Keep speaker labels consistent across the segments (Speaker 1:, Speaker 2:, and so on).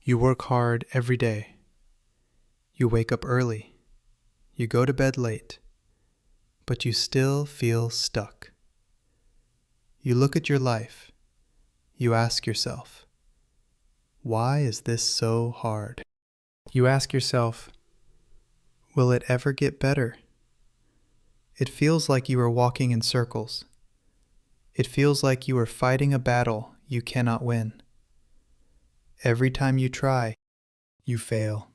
Speaker 1: You work hard every day. You wake up early. You go to bed late. But you still feel stuck. You look at your life. You ask yourself, why is this so hard? You ask yourself, will it ever get better? It feels like you are walking in circles. It feels like you are fighting a battle you cannot win. Every time you try, you fail.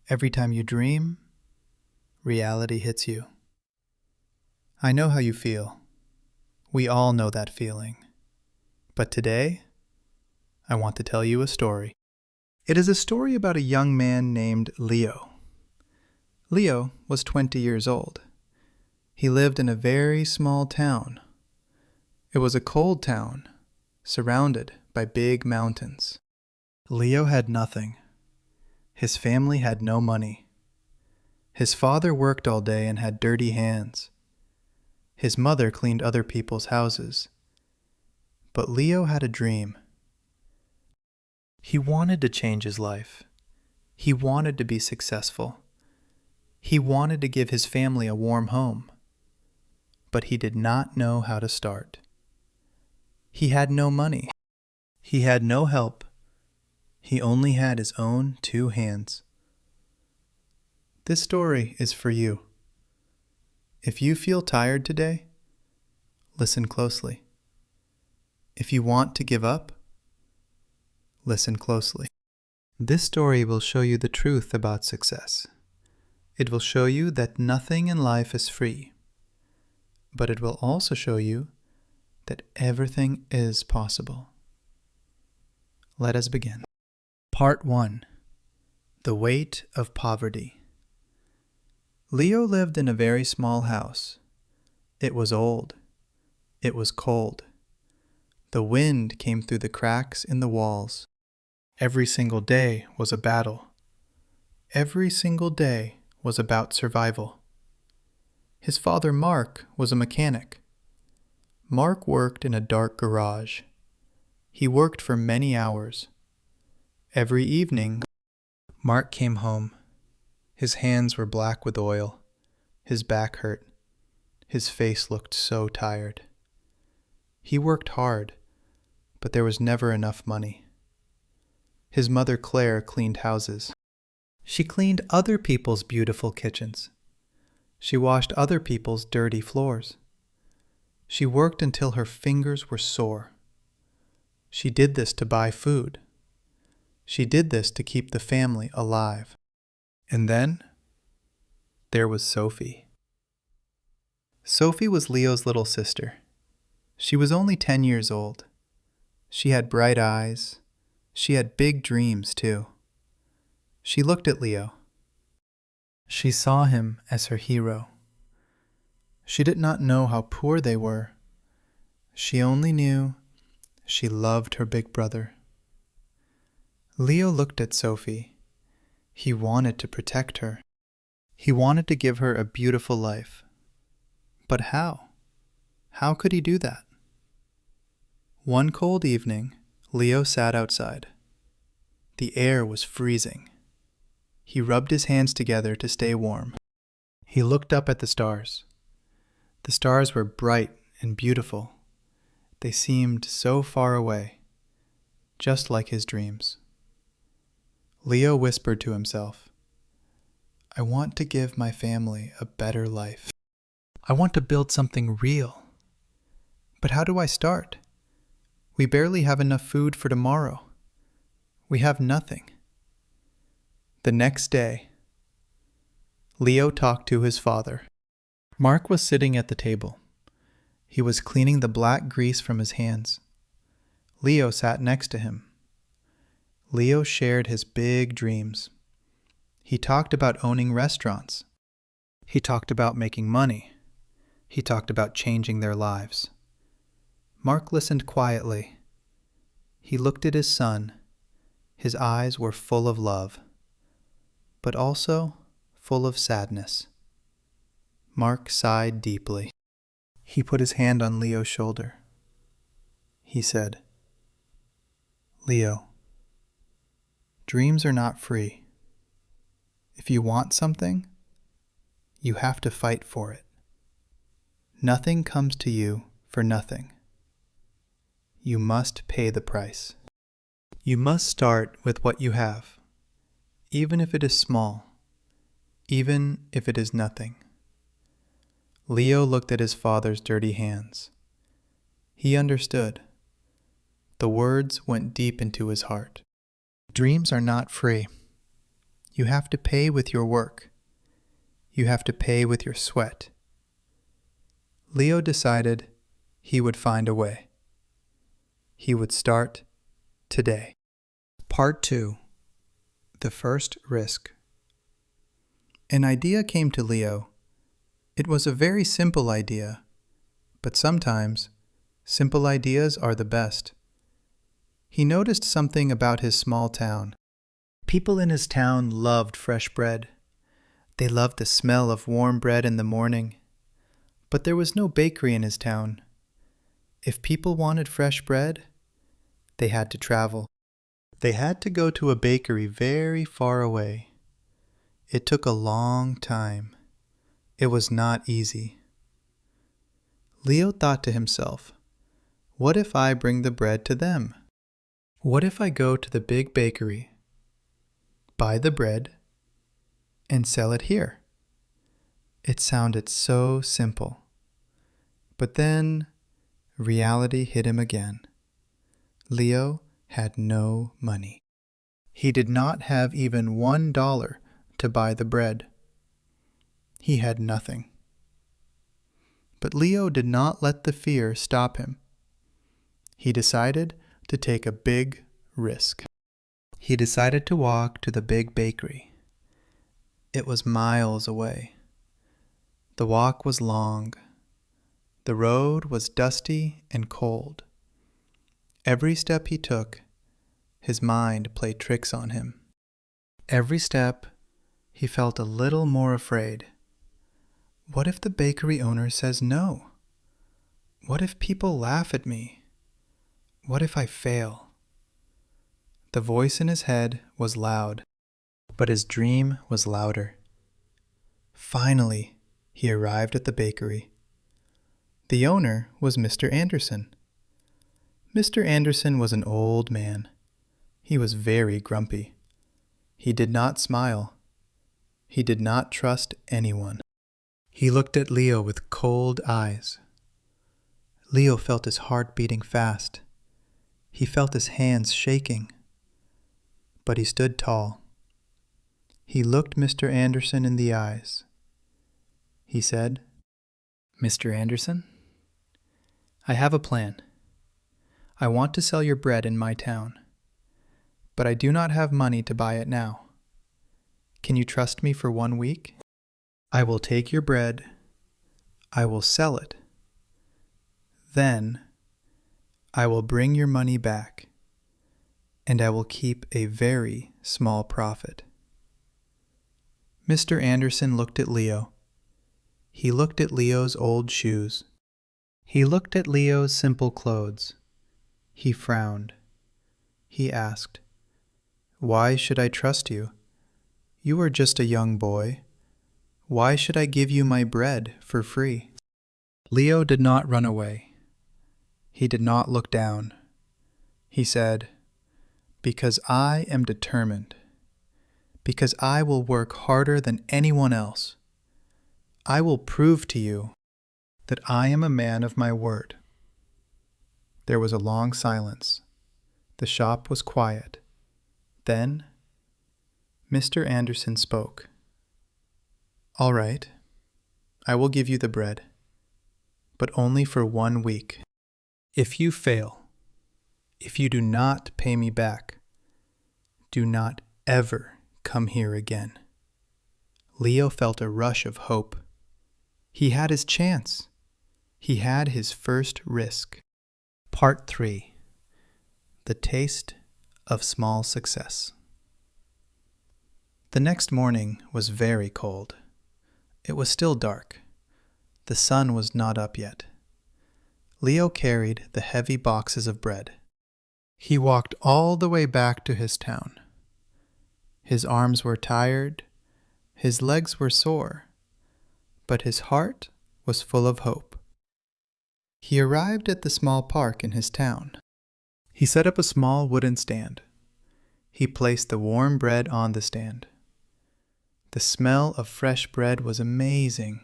Speaker 1: Every time you dream, reality hits you. I know how you feel. We all know that feeling. But today, I want to tell you a story. It is a story about a young man named Leo. Leo was 20 years old. He lived in a very small town. It was a cold town, surrounded by big mountains. Leo had nothing. His family had no money. His father worked all day and had dirty hands. His mother cleaned other people's houses. But Leo had a dream. He wanted to change his life. He wanted to be successful. He wanted to give his family a warm home. But he did not know how to start. He had no money. He had no help. He only had his own 2 hands. This story is for you. If you feel tired today, listen closely. If you want to give up, listen closely. This story will show you the truth about success. It will show you that nothing in life is free. But it will also show you that everything is possible. Let us begin. Part 1. The Weight of Poverty. Leo lived in a very small house. It was old. It was cold. The wind came through the cracks in the walls. Every single day was a battle. Every single day was about survival. His father, Mark, was a mechanic. Mark worked in a dark garage. He worked for many hours. Every evening, Mark came home. His hands were black with oil. His back hurt. His face looked so tired. He worked hard, but there was never enough money. His mother, Claire, cleaned houses. She cleaned other people's beautiful kitchens. She washed other people's dirty floors. She worked until her fingers were sore. She did this to buy food. She did this to keep the family alive. And then, there was Sophie. Sophie was Leo's little sister. She was only 10 years old. She had bright eyes. She had big dreams, too. She looked at Leo. She saw him as her hero. She did not know how poor they were. She only knew she loved her big brother. Leo looked at Sophie. He wanted to protect her. He wanted to give her a beautiful life. But how? How could he do that? One cold evening, Leo sat outside. The air was freezing. He rubbed his hands together to stay warm. He looked up at the stars. The stars were bright and beautiful. They seemed so far away, just like his dreams. Leo whispered to himself, I want to give my family a better life. I want to build something real. But how do I start? We barely have enough food for tomorrow. We have nothing. The next day, Leo talked to his father. Mark was sitting at the table. He was cleaning the black grease from his hands. Leo sat next to him. Leo shared his big dreams. He talked about owning restaurants. He talked about making money. He talked about changing their lives. Mark listened quietly. He looked at his son. His eyes were full of love, but also full of sadness. Mark sighed deeply. He put his hand on Leo's shoulder. He said, Leo, Dreams are not free. If you want something, you have to fight for it. Nothing comes to you for nothing. You must pay the price. You must start with what you have, even if it is small, even if it is nothing. Leo looked at his father's dirty hands. He understood. The words went deep into his heart. Dreams are not free. You have to pay with your work. You have to pay with your sweat. Leo decided he would find a way. He would start today. Part 2. The First Risk. An idea came to Leo. It was a very simple idea, but sometimes simple ideas are the best. He noticed something about his small town. People in his town loved fresh bread. They loved the smell of warm bread in the morning. But there was no bakery in his town. If people wanted fresh bread, they had to travel. They had to go to a bakery very far away. It took a long time. It was not easy. Leo thought to himself, what if I bring the bread to them? What if I go to the big bakery, buy the bread, and sell it here? It sounded so simple. But then reality hit him again. Leo had no money. He did not have even $1 to buy the bread. He had nothing. But Leo did not let the fear stop him. He decided to take a big risk. He decided to walk to the big bakery. It was miles away. The walk was long. The road was dusty and cold. Every step he took, his mind played tricks on him. Every step, he felt a little more afraid. What if the bakery owner says no? What if people laugh at me? What if I fail? The voice in his head was loud, but his dream was louder. Finally, he arrived at the bakery. The owner was Mr. Anderson. Mr. Anderson was an old man. He was very grumpy. He did not smile. He did not trust anyone. He looked at Leo with cold eyes. Leo felt his heart beating fast. He felt his hands shaking. But he stood tall. He looked Mr. Anderson in the eyes. He said, "Mr. Anderson, I have a plan. I want to sell your bread in my town, but I do not have money to buy it now. Can you trust me for 1 week? I will take your bread. I will sell it. Then I will bring your money back, and I will keep a very small profit." Mr. Anderson looked at Leo. He looked at Leo's old shoes. He looked at Leo's simple clothes. He frowned. He asked, "Why should I trust you? You are just a young boy. Why should I give you my bread for free?" Leo did not run away. He did not look down. He said, "Because I am determined. Because I will work harder than anyone else. I will prove to you that I am a man of my word." There was a long silence. The shop was quiet. Then Mr. Anderson spoke. "All right, I will give you the bread, but only for 1 week. If you fail, if you do not pay me back, do not ever come here again." Leo felt a rush of hope. He had his chance. He had his first risk. Part 3. The Taste of Small Success. The next morning was very cold. It was still dark. The sun was not up yet. Leo carried the heavy boxes of bread. He walked all the way back to his town. His arms were tired, his legs were sore, but his heart was full of hope. He arrived at the small park in his town. He set up a small wooden stand. He placed the warm bread on the stand. The smell of fresh bread was amazing.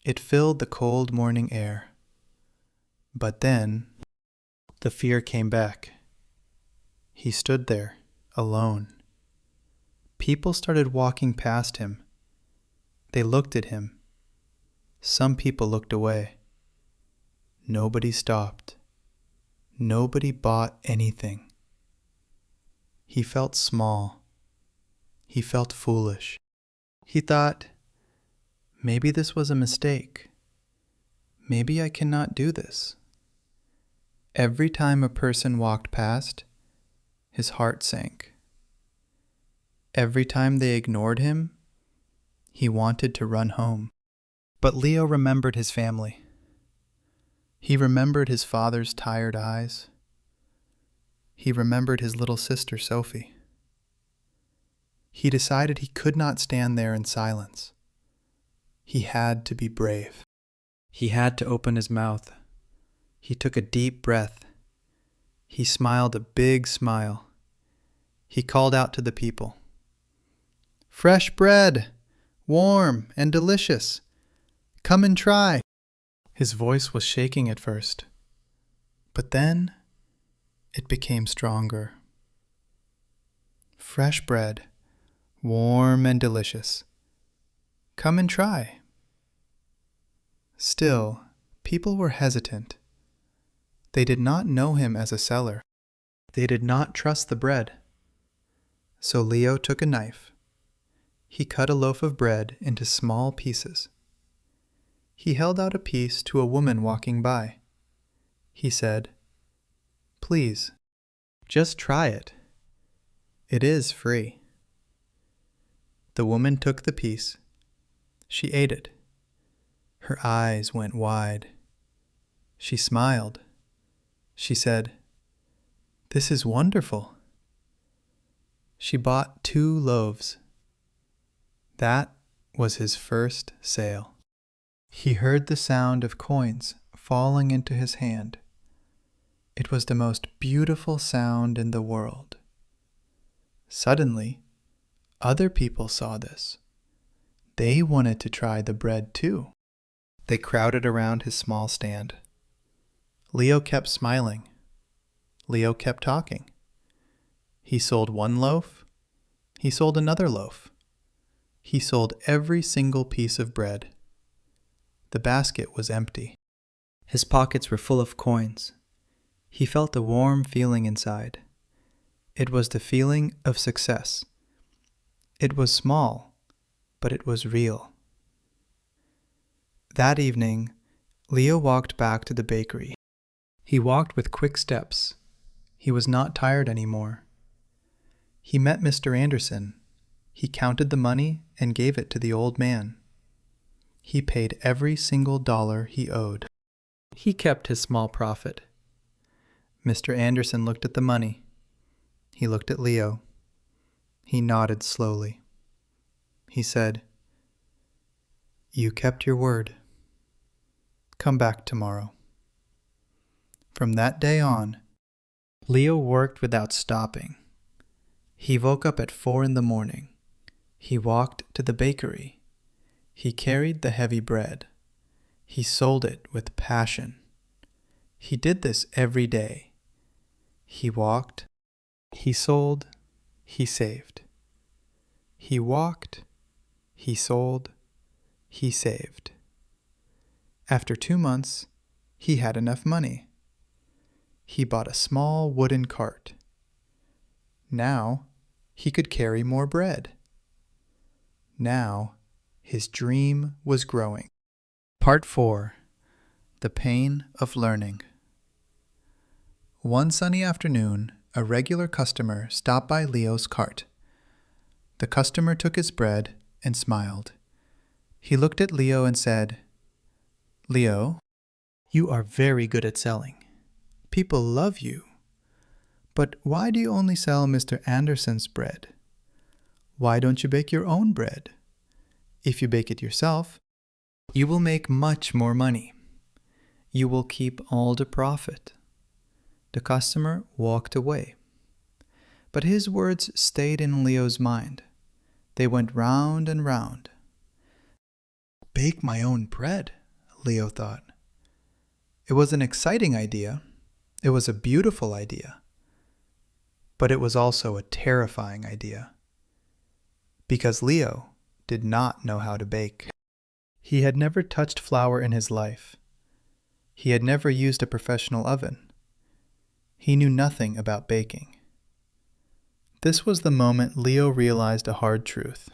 Speaker 1: It filled the cold morning air. But then, the fear came back. He stood there, alone. People started walking past him. They looked at him. Some people looked away. Nobody stopped. Nobody bought anything. He felt small. He felt foolish. He thought, maybe this was a mistake. Maybe I cannot do this. Every time a person walked past, his heart sank. Every time they ignored him, he wanted to run home. But Leo remembered his family. He remembered his father's tired eyes. He remembered his little sister, Sophie. He decided he could not stand there in silence. He had to be brave. He had to open his mouth. He took a deep breath. He smiled a big smile. He called out to the people. "Fresh bread, warm and delicious. Come and try." His voice was shaking at first, but then it became stronger. Fresh bread, warm and delicious. Come and try. Still, people were hesitant. They did not know him as a seller. They did not trust the bread. So Leo took a knife. He cut a loaf of bread into small pieces. He held out a piece to a woman walking by. He said, "Please, just try it. It is free." The woman took the piece. She ate it. Her eyes went wide. She smiled. She said, "This is wonderful." She bought 2 loaves. That was his first sale. He heard the sound of coins falling into his hand. It was the most beautiful sound in the world. Suddenly, other people saw this. They wanted to try the bread too. They crowded around his small stand. Leo kept smiling. Leo kept talking. He sold 1 loaf. He sold another loaf. He sold every single piece of bread. The basket was empty. His pockets were full of coins. He felt a warm feeling inside. It was the feeling of success. It was small, but it was real. That evening, Leo walked back to the bakery. He walked with quick steps. He was not tired anymore. He met Mr. Anderson. He counted the money and gave it to the old man. He paid every single dollar he owed. He kept his small profit. Mr. Anderson looked at the money. He looked at Leo. He nodded slowly. He said, "You kept your word. Come back tomorrow." From that day on, Leo worked without stopping. He woke up at 4 in the morning. He walked to the bakery. He carried the heavy bread. He sold it with passion. He did this every day. He walked, he sold, he saved. He walked, he sold, he saved. After 2 months, he had enough money. He bought a small wooden cart. Now, he could carry more bread. Now, his dream was growing. Part 4. The Pain of Learning. One sunny afternoon, a regular customer stopped by Leo's cart. The customer took his bread and smiled. He looked at Leo and said, "Leo, you are very good at selling. People love you. But why do you only sell Mr. Anderson's bread? Why don't you bake your own bread? If you bake it yourself, you will make much more money. You will keep all the profit. The customer walked away. But his words stayed in Leo's mind. They went round and round. Bake my own bread, Leo thought. It was an exciting idea. It was a beautiful idea. But it was also a terrifying idea. Because Leo did not know how to bake. He had never touched flour in his life. He had never used a professional oven. He knew nothing about baking. This was the moment Leo realized a hard truth.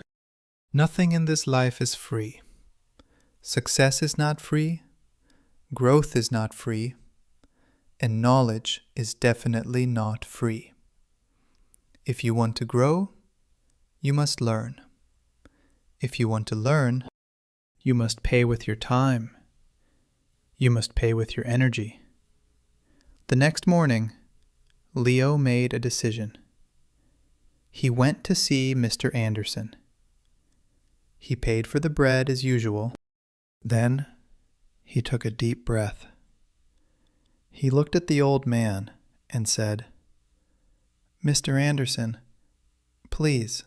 Speaker 1: Nothing in this life is free. Success is not free, growth is not free, and knowledge is definitely not free. If you want to grow, you must learn. If you want to learn, you must pay with your time. You must pay with your energy. The next morning, Leo made a decision. He went to see Mr. Anderson. He paid for the bread as usual. Then he took a deep breath. He looked at the old man and said, "Mr. Anderson, please,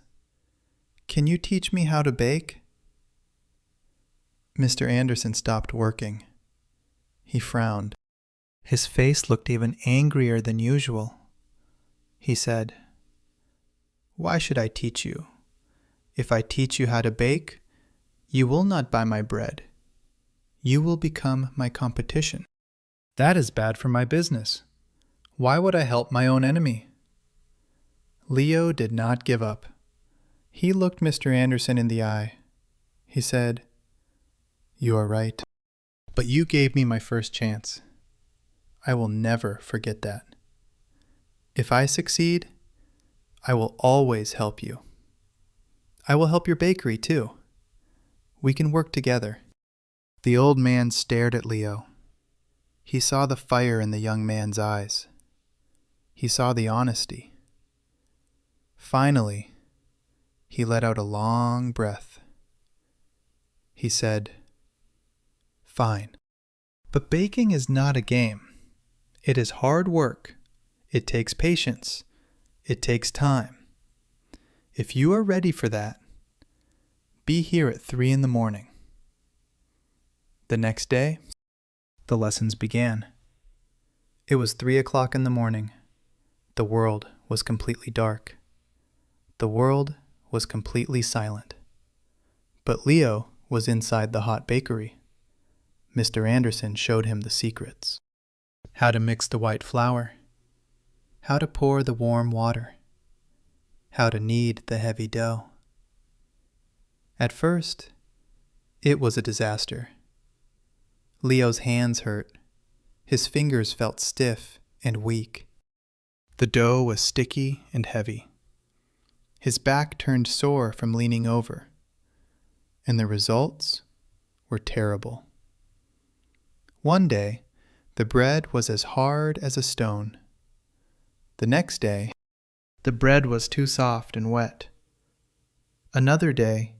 Speaker 1: can you teach me how to bake?" Mr. Anderson stopped working. He frowned. His face looked even angrier than usual. He said, "Why should I teach you? If I teach you how to bake, you will not buy my bread. You will become my competition. That is bad for my business. Why would I help my own enemy?" Leo did not give up. He looked Mr. Anderson in the eye. He said, "You are right. But you gave me my first chance. I will never forget that. If I succeed, I will always help you. I will help your bakery too. We can work together." The old man stared at Leo. He saw the fire in the young man's eyes. He saw the honesty. Finally, he let out a long breath. He said, "Fine. But baking is not a game. It is hard work. It takes patience. It takes time. If you are ready for that, be here at 3 in the morning." The next day, the lessons began. It was 3 o'clock in the morning. The world was completely dark. The world was completely silent. But Leo was inside the hot bakery. Mr. Anderson showed him the secrets. How to mix the white flour. How to pour the warm water. How to knead the heavy dough. At first, it was a disaster. Leo's hands hurt. His fingers felt stiff and weak. The dough was sticky and heavy. His back turned sore from leaning over. And the results were terrible. One day, the bread was as hard as a stone. The next day, the bread was too soft and wet. Another day,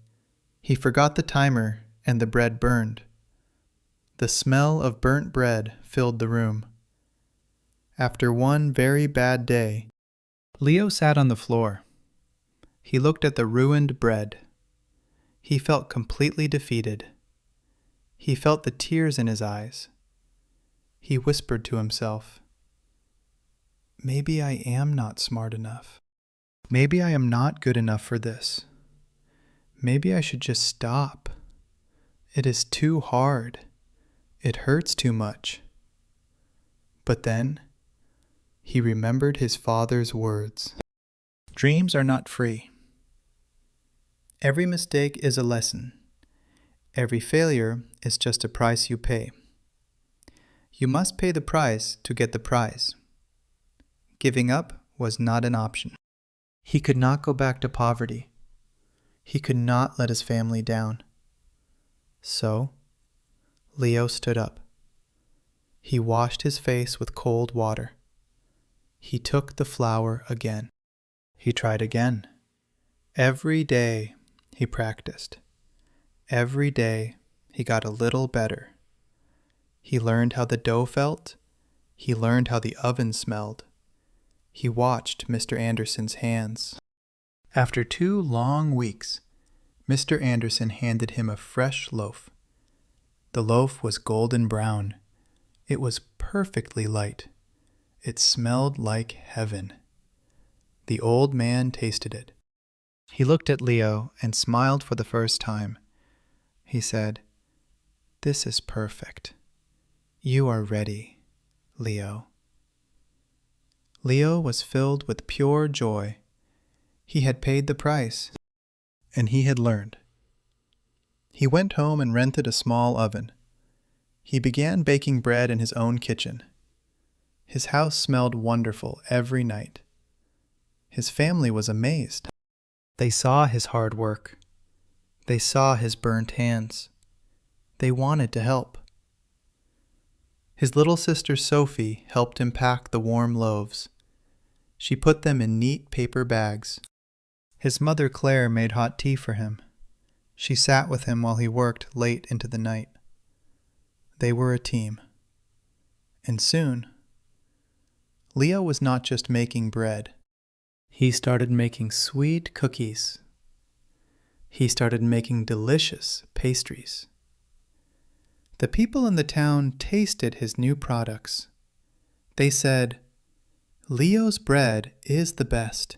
Speaker 1: he forgot the timer and the bread burned. The smell of burnt bread filled the room. After one very bad day, Leo sat on the floor. He looked at the ruined bread. He felt completely defeated. He felt the tears in his eyes. He whispered to himself, "Maybe I am not smart enough. Maybe I am not good enough for this. Maybe I should just stop. It is too hard. It hurts too much." But then, he remembered his father's words. Dreams are not free. Every mistake is a lesson. Every failure is just a price you pay. You must pay the price to get the prize. Giving up was not an option. He could not go back to poverty. He could not let his family down. So, Leo stood up. He washed his face with cold water. He took the flour again. He tried again, Every day he practiced. Every day he got a little better. He learned how the dough felt. He learned how the oven smelled. He watched Mr. Anderson's hands. After 2 long weeks, Mr. Anderson handed him a fresh loaf. The loaf was golden brown. It was perfectly light. It smelled like heaven. The old man tasted it. He looked at Leo and smiled for the first time. He said, "This is perfect. You are ready, Leo." Leo was filled with pure joy. He had paid the price, and he had learned. He went home and rented a small oven. He began baking bread in his own kitchen. His house smelled wonderful every night. His family was amazed. They saw his hard work. They saw his burnt hands. They wanted to help. His little sister Sophie helped him pack the warm loaves. She put them in neat paper bags. His mother Claire made hot tea for him. She sat with him while he worked late into the night. They were a team. And soon, Leo was not just making bread. He started making sweet cookies. He started making delicious pastries. The people in the town tasted his new products. They said, "Leo's bread is the best.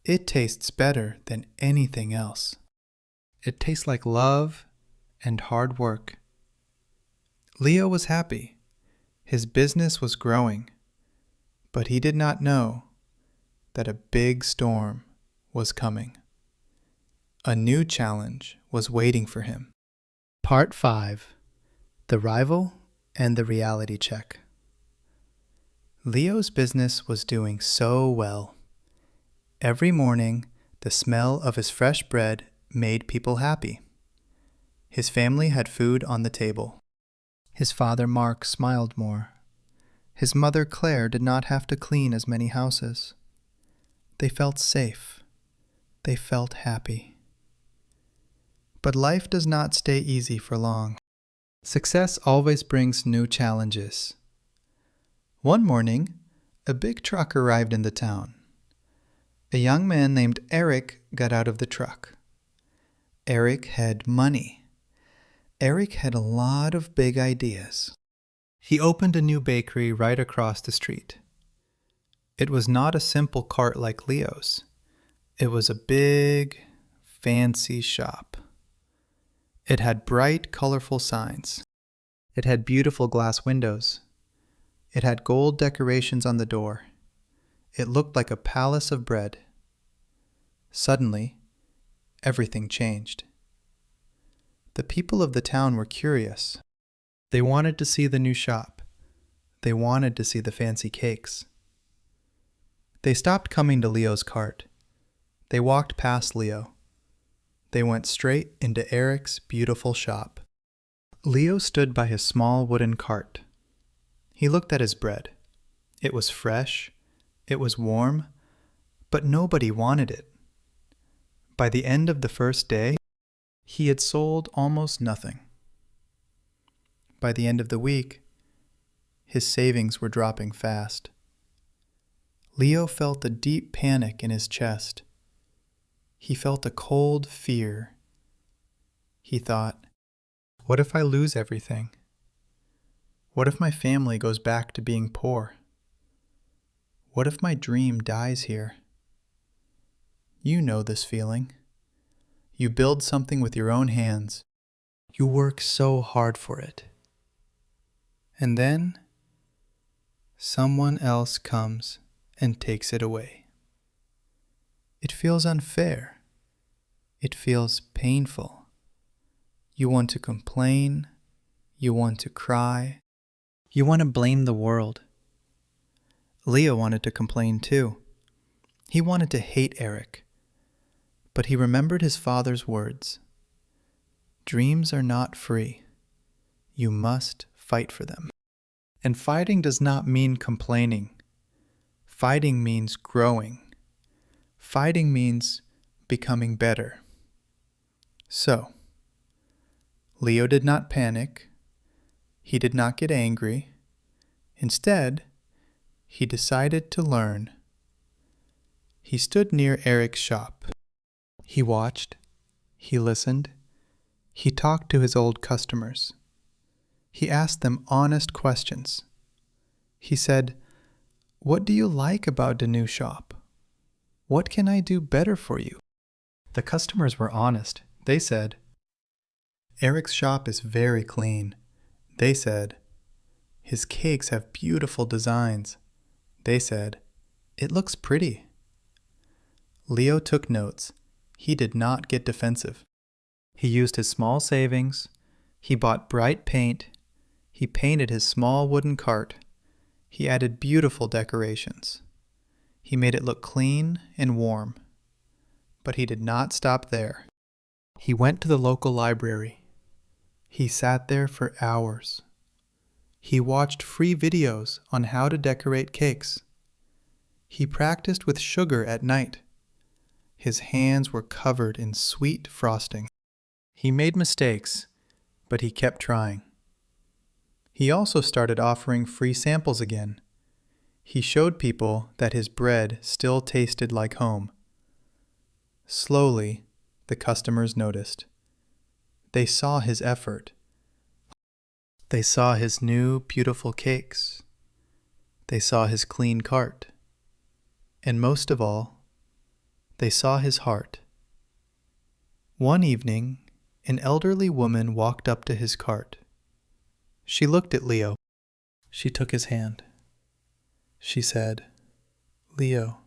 Speaker 1: It tastes better than anything else. It tastes like love and hard work." Leo was happy. His business was growing. But he did not know that a big storm was coming. A new challenge was waiting for him. Part 5. The Rival and the Reality Check. Leo's business was doing so well. Every morning, the smell of his fresh bread made people happy. His family had food on the table. His father Mark smiled more. His mother Claire did not have to clean as many houses. They felt safe. They felt happy. But life does not stay easy for long. Success always brings new challenges. One morning, a big truck arrived in the town. A young man named Eric got out of the truck. Eric had money. Eric had a lot of big ideas. He opened a new bakery right across the street. It was not a simple cart like Leo's. It was a big, fancy shop. It had bright, colorful signs. It had beautiful glass windows. It had gold decorations on the door. It looked like a palace of bread. Suddenly, everything changed. The people of the town were curious. They wanted to see the new shop. They wanted to see the fancy cakes. They stopped coming to Leo's cart. They walked past Leo. They went straight into Eric's beautiful shop. Leo stood by his small wooden cart. He looked at his bread. It was fresh. It was warm. But nobody wanted it. By the end of the first day, he had sold almost nothing. By the end of the week, his savings were dropping fast. Leo felt a deep panic in his chest. He felt a cold fear. He thought, what if I lose everything? What if my family goes back to being poor? What if my dream dies here? You know this feeling. You build something with your own hands. You work so hard for it. And then, someone else comes and takes it away. It feels unfair. It feels painful. You want to complain. You want to cry. You want to blame the world. Leo wanted to complain too. He wanted to hate Eric. But he remembered his father's words. Dreams are not free. You must fight for them. And fighting does not mean complaining. Fighting means growing. Fighting means becoming better. So, Leo did not panic. He did not get angry. Instead, he decided to learn. He stood near Eric's shop. He watched. He listened. He talked to his old customers. He asked them honest questions. He said, "What do you like about the new shop? What can I do better for you?" The customers were honest. They said, "Eric's shop is very clean." They said, "His cakes have beautiful designs." They said, "It looks pretty." Leo took notes. He did not get defensive. He used his small savings. He bought bright paint. He painted his small wooden cart. He added beautiful decorations. He made it look clean and warm. But he did not stop there. He went to the local library. He sat there for hours. He watched free videos on how to decorate cakes. He practiced with sugar at night. His hands were covered in sweet frosting. He made mistakes, but he kept trying. He also started offering free samples again. He showed people that his bread still tasted like home. Slowly, the customers noticed. They saw his effort. They saw his new, beautiful cakes. They saw his clean cart. And most of all, they saw his heart. One evening, an elderly woman walked up to his cart. She looked at Leo. She took his hand. She said, "Leo,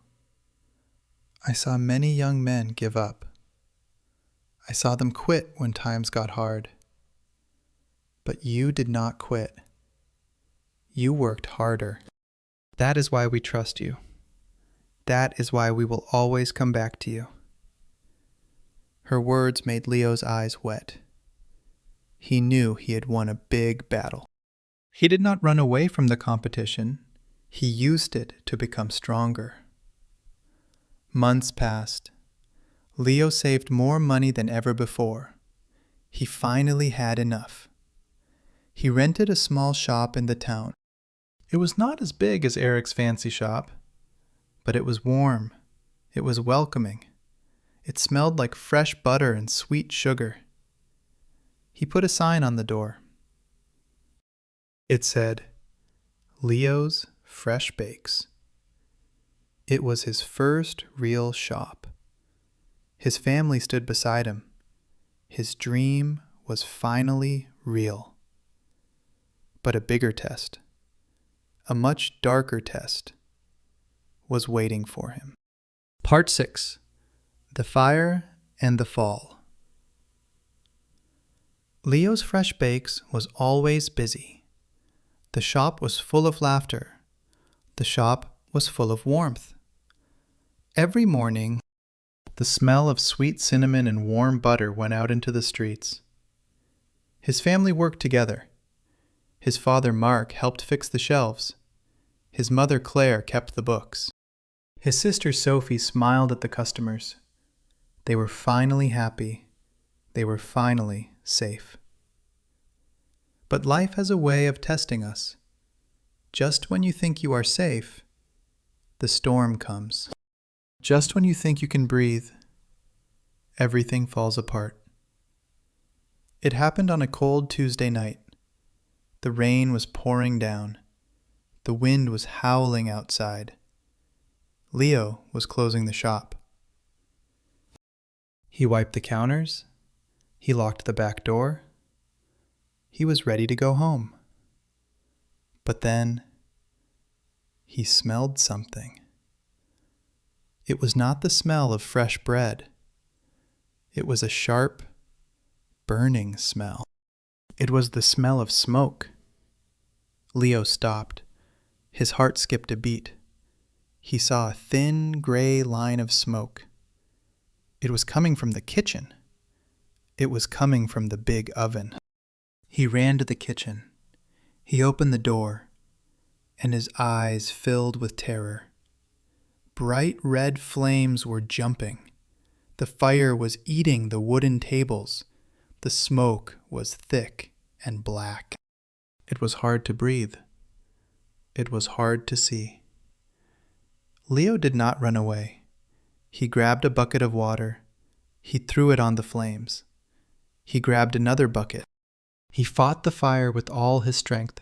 Speaker 1: I saw many young men give up. I saw them quit when times got hard. But you did not quit. You worked harder. That is why we trust you. That is why we will always come back to you." Her words made Leo's eyes wet. He knew he had won a big battle. He did not run away from the competition. He used it to become stronger. Months passed. Leo saved more money than ever before. He finally had enough. He rented a small shop in the town. It was not as big as Eric's fancy shop, but it was warm. It was welcoming. It smelled like fresh butter and sweet sugar. He put a sign on the door. It said, "Leo's Fresh Bakes." It was his first real shop. His family stood beside him. His dream was finally real. But a bigger test, a much darker test, was waiting for him. Part 6. The Fire and the Fall. Leo's Fresh Bakes was always busy. The shop was full of laughter. The shop was full of warmth. Every morning, the smell of sweet cinnamon and warm butter went out into the streets. His family worked together. His father Mark helped fix the shelves. His mother Claire kept the books. His sister Sophie smiled at the customers. They were finally happy. They were finally safe. But life has a way of testing us. Just when you think you are safe, the storm comes. Just when you think you can breathe, everything falls apart. It happened on a cold Tuesday night. The rain was pouring down. The wind was howling outside. Leo was closing the shop. He wiped the counters. He locked the back door. He was ready to go home. But then he smelled something. It was not the smell of fresh bread. It was a sharp, burning smell. It was the smell of smoke. Leo stopped. His heart skipped a beat. He saw a thin, gray line of smoke. It was coming from the kitchen. It was coming from the big oven. He ran to the kitchen. He opened the door, and his eyes filled with terror. Bright red flames were jumping. The fire was eating the wooden tables. The smoke was thick and black. It was hard to breathe. It was hard to see. Leo did not run away. He grabbed a bucket of water. He threw it on the flames. He grabbed another bucket. He fought the fire with all his strength.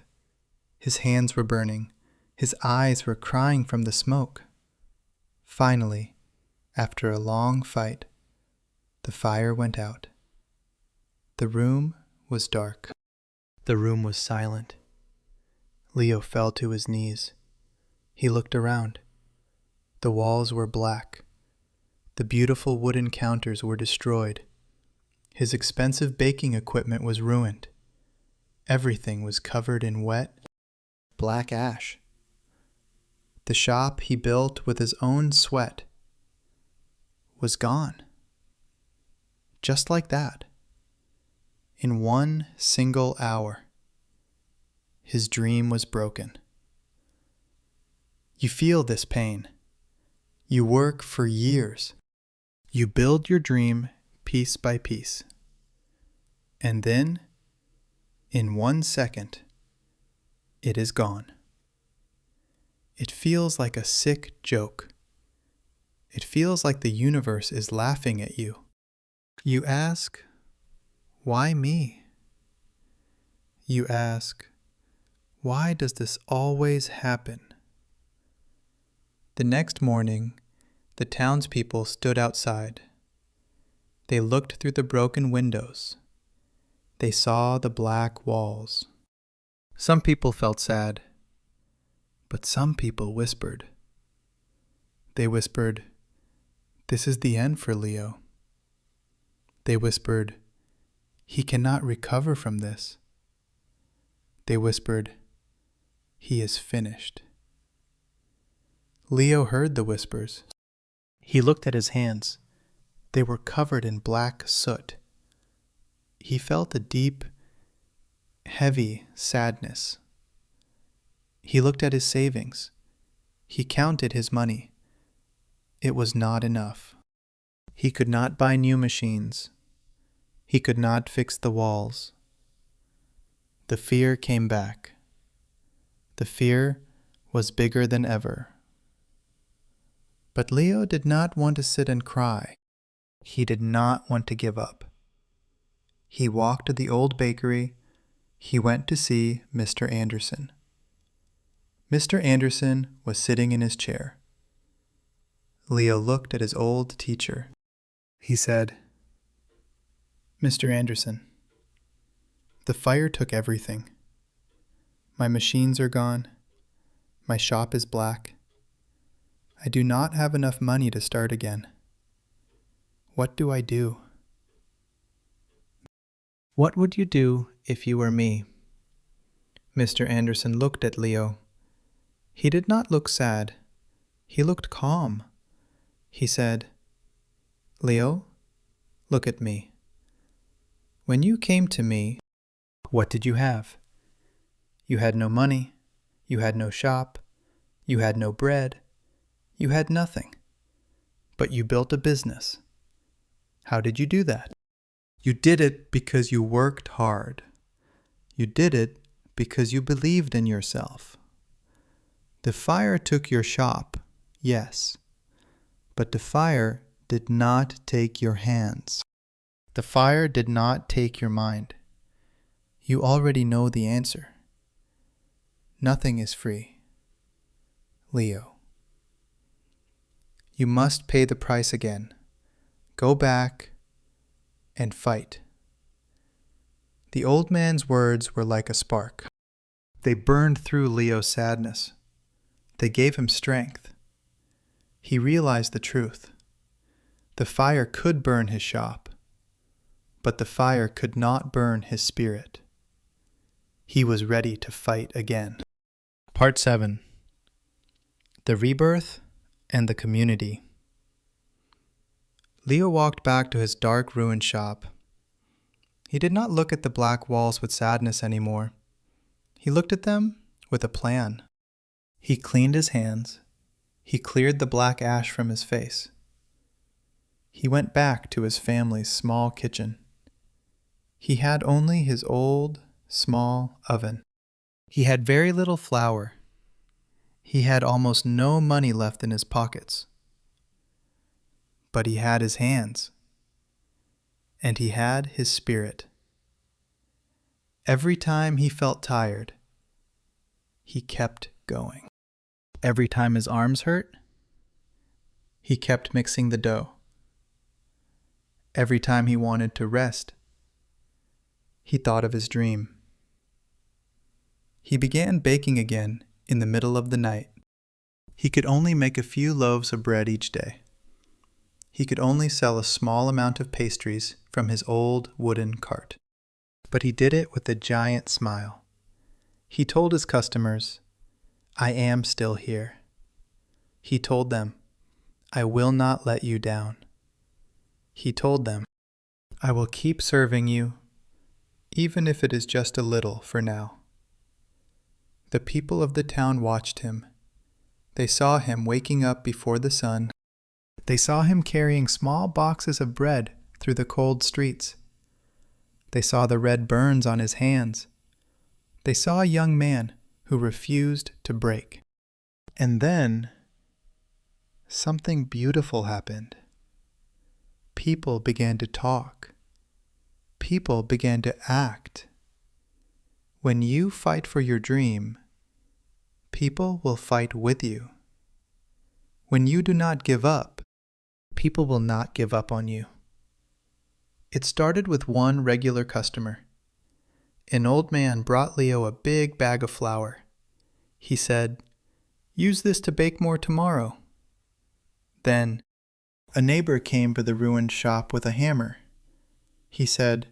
Speaker 1: His hands were burning. His eyes were crying from the smoke. Finally, after a long fight, the fire went out. The room was dark. The room was silent. Leo fell to his knees. He looked around. The walls were black. The beautiful wooden counters were destroyed. His expensive baking equipment was ruined. Everything was covered in wet, black ash. The shop he built with his own sweat was gone. Just like that. In one single hour, his dream was broken. You feel this pain. You work for years. You build your dream piece by piece. And then, in 1 second, it is gone. It feels like a sick joke. It feels like the universe is laughing at you. You ask, why me? You ask, why does this always happen? The next morning, the townspeople stood outside. They looked through the broken windows. They saw the black walls. Some people felt sad, but some people whispered. They whispered, "This is the end for Leo." They whispered, "He cannot recover from this." They whispered, "He is finished." Leo heard the whispers. He looked at his hands. They were covered in black soot. He felt a deep, heavy sadness. He looked at his savings. He counted his money. It was not enough. He could not buy new machines. He could not fix the walls. The fear came back. The fear was bigger than ever. But Leo did not want to sit and cry. He did not want to give up. He walked to the old bakery. He went to see Mr. Anderson. Mr. Anderson was sitting in his chair. Leo looked at his old teacher. He said, "Mr. Anderson, the fire took everything. My machines are gone. My shop is black. I do not have enough money to start again. What do I do?" "What would you do if you were me?" Mr. Anderson looked at Leo. He did not look sad. He looked calm. He said, "Leo, look at me. When you came to me, what did you have? You had no money. You had no shop. You had no bread. You had nothing. But you built a business. How did you do that? You did it because you worked hard. You did it because you believed in yourself. The fire took your shop, yes, but the fire did not take your hands. The fire did not take your mind. You already know the answer. Nothing is free. Leo. You must pay the price again. Go back and fight." The old man's words were like a spark. They burned through Leo's sadness. They gave him strength. He realized the truth. The fire could burn his shop, but the fire could not burn his spirit. He was ready to fight again. Part 7. The Rebirth and the Community. Leo walked back to his dark, ruined shop. He did not look at the black walls with sadness anymore. He looked at them with a plan. He cleaned his hands. He cleared the black ash from his face. He went back to his family's small kitchen. He had only his old, small oven. He had very little flour. He had almost no money left in his pockets. But he had his hands. And he had his spirit. Every time he felt tired, he kept going. Every time his arms hurt, he kept mixing the dough. Every time he wanted to rest, he thought of his dream. He began baking again in the middle of the night. He could only make a few loaves of bread each day. He could only sell a small amount of pastries from his old wooden cart. But he did it with a giant smile. He told his customers, "I am still here." He told them, "I will not let you down." He told them, "I will keep serving you, even if it is just a little for now." The people of the town watched him. They saw him waking up before the sun. They saw him carrying small boxes of bread through the cold streets. They saw the red burns on his hands. They saw a young man who refused to break. And then something beautiful happened. People began to talk. People began to act. When you fight for your dream, people will fight with you. When you do not give up, people will not give up on you. It started with one regular customer. An old man brought Leo a big bag of flour. He said, "Use this to bake more tomorrow." Then, a neighbor came to the ruined shop with a hammer. He said,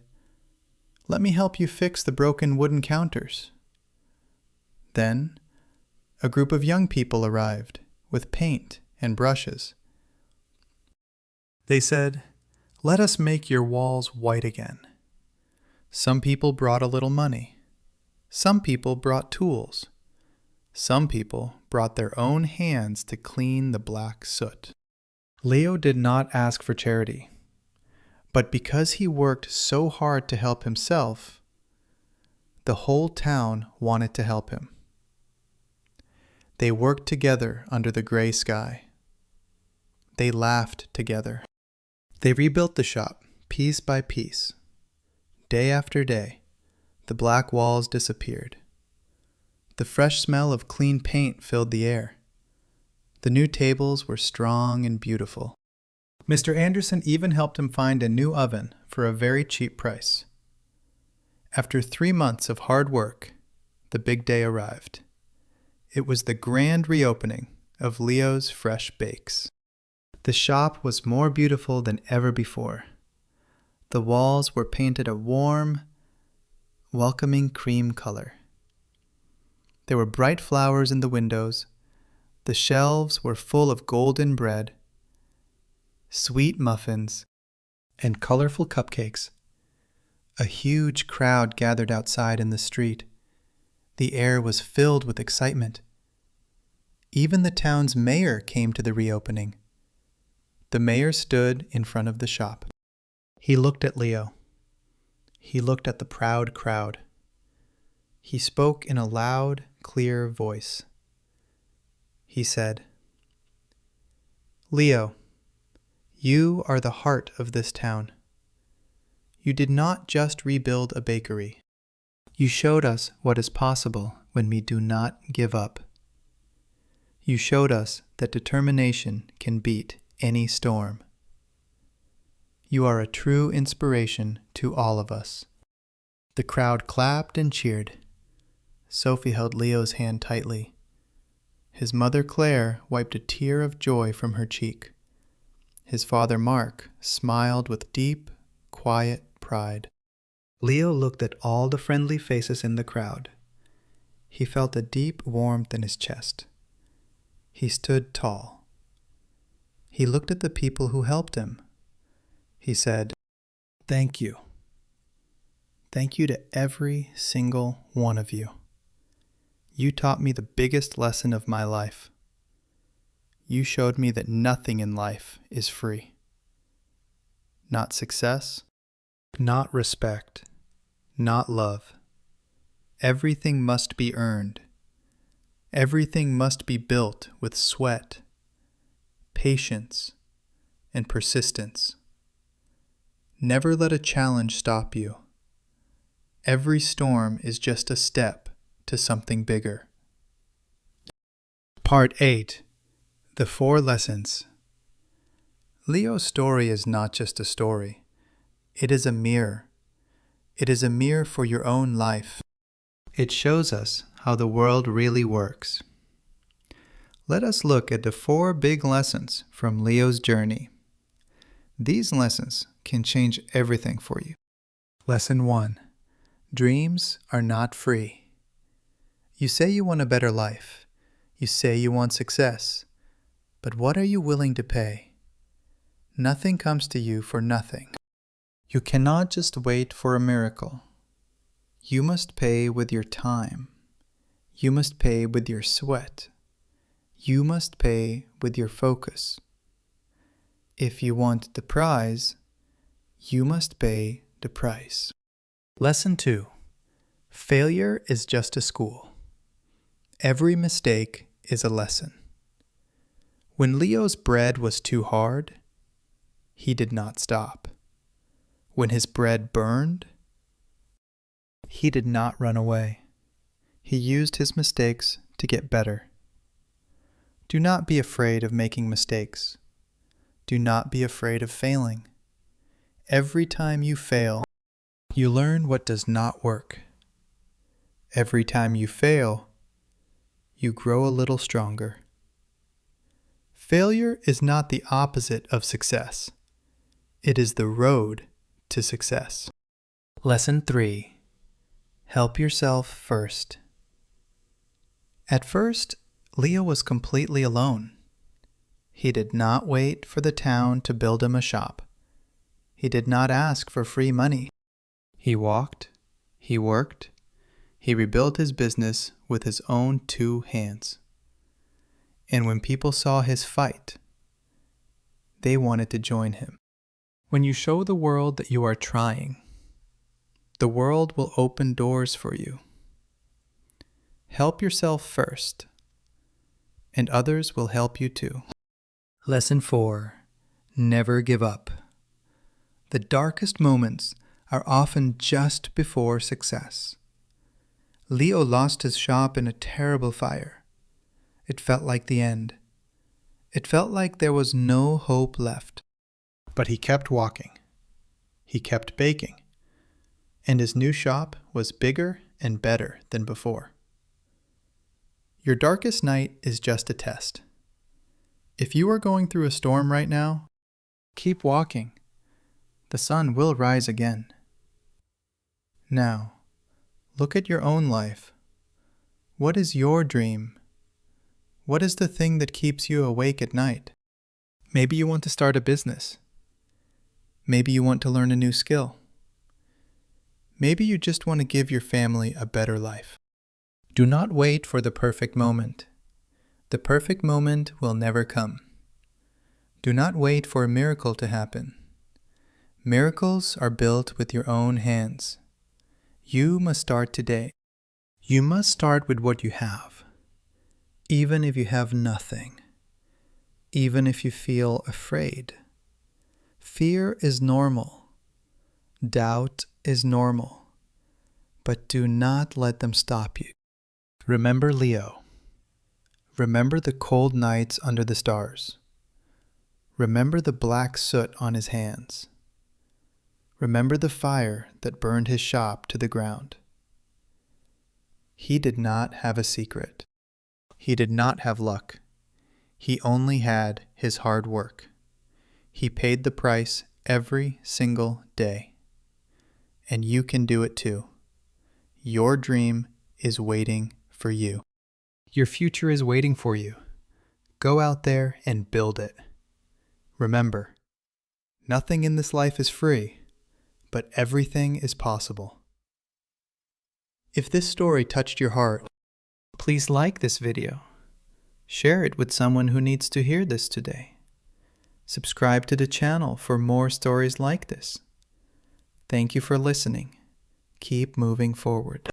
Speaker 1: "Let me help you fix the broken wooden counters." Then, a group of young people arrived with paint and brushes. They said, "Let us make your walls white again." Some people brought a little money. Some people brought tools. Some people brought their own hands to clean the black soot. Leo did not ask for charity, but because he worked so hard to help himself, the whole town wanted to help him. They worked together under the gray sky. They laughed together. They rebuilt the shop piece by piece. Day after day, the black walls disappeared. The fresh smell of clean paint filled the air. The new tables were strong and beautiful. Mr. Anderson even helped him find a new oven for a very cheap price. After 3 months of hard work, the big day arrived. It was the grand reopening of Leo's Fresh Bakes. The shop was more beautiful than ever before. The walls were painted a warm, welcoming cream color. There were bright flowers in the windows. The shelves were full of golden bread, sweet muffins, and colorful cupcakes. A huge crowd gathered outside in the street. The air was filled with excitement. Even the town's mayor came to the reopening. The mayor stood in front of the shop. He looked at Leo. He looked at the proud crowd. He spoke in a loud, clear voice. He said, "Leo, you are the heart of this town. You did not just rebuild a bakery. You showed us what is possible when we do not give up. You showed us that determination can beat any storm. You are a true inspiration to all of us." The crowd clapped and cheered. Sophie held Leo's hand tightly. His mother Claire wiped a tear of joy from her cheek. His father Mark smiled with deep, quiet pride. Leo looked at all the friendly faces in the crowd. He felt a deep warmth in his chest. He stood tall. He looked at the people who helped him. He said, "Thank you. Thank you to every single one of you. You taught me the biggest lesson of my life. You showed me that nothing in life is free. not success, not respect, not love. Everything must be earned. Everything must be built with sweat, patience, and persistence. Never let a challenge stop you. Every storm is just a step to something bigger. Part 8. The 4 Lessons. Leo's story is not just a story. It is a mirror. It is a mirror for your own life. It shows us how the world really works. Let us look at the 4 big lessons from Leo's journey. These lessons can change everything for you. Lesson 1. Dreams are not free. You say you want a better life. You say you want success. But what are you willing to pay? Nothing comes to you for nothing. You cannot just wait for a miracle. You must pay with your time. You must pay with your sweat. You must pay with your focus. If you want the prize, you must pay the price. Lesson 2. Failure is just a school. Every mistake is a lesson. When Leo's bread was too hard, he did not stop. When his bread burned, he did not run away. He used his mistakes to get better. Do not be afraid of making mistakes. Do not be afraid of failing. Every time you fail, you learn what does not work. Every time you fail, you grow a little stronger. Failure is not the opposite of success. It is the road to success. Lesson 3. Help yourself first. At first, Leo was completely alone. He did not wait for the town to build him a shop. He did not ask for free money. He walked, he worked, he rebuilt his business with his own 2 hands. And when people saw his fight, they wanted to join him. When you show the world that you are trying, the world will open doors for you. Help yourself first, and others will help you too. Lesson 4. Never give up. The darkest moments are often just before success. Leo lost his shop in a terrible fire. It felt like the end. It felt like there was no hope left. But he kept walking. He kept baking. And his new shop was bigger and better than before. Your darkest night is just a test. If you are going through a storm right now, keep walking. The sun will rise again. Now, look at your own life. What is your dream? What is the thing that keeps you awake at night? Maybe you want to start a business. Maybe you want to learn a new skill. Maybe you just want to give your family a better life. Do not wait for the perfect moment. The perfect moment will never come. Do not wait for a miracle to happen. Miracles are built with your own hands. You must start today. You must start with what you have. Even if you have nothing. Even if you feel afraid. Fear is normal. Doubt is normal. But do not let them stop you. Remember Leo. Remember the cold nights under the stars. Remember the black soot on his hands. Remember the fire that burned his shop to the ground. He did not have a secret. He did not have luck. He only had his hard work. He paid the price every single day. And you can do it too. Your dream is waiting for you. Your future is waiting for you. Go out there and build it. Remember, nothing in this life is free, but everything is possible. If this story touched your heart, please like this video. Share it with someone who needs to hear this today. Subscribe to the channel for more stories like this. Thank you for listening. Keep moving forward.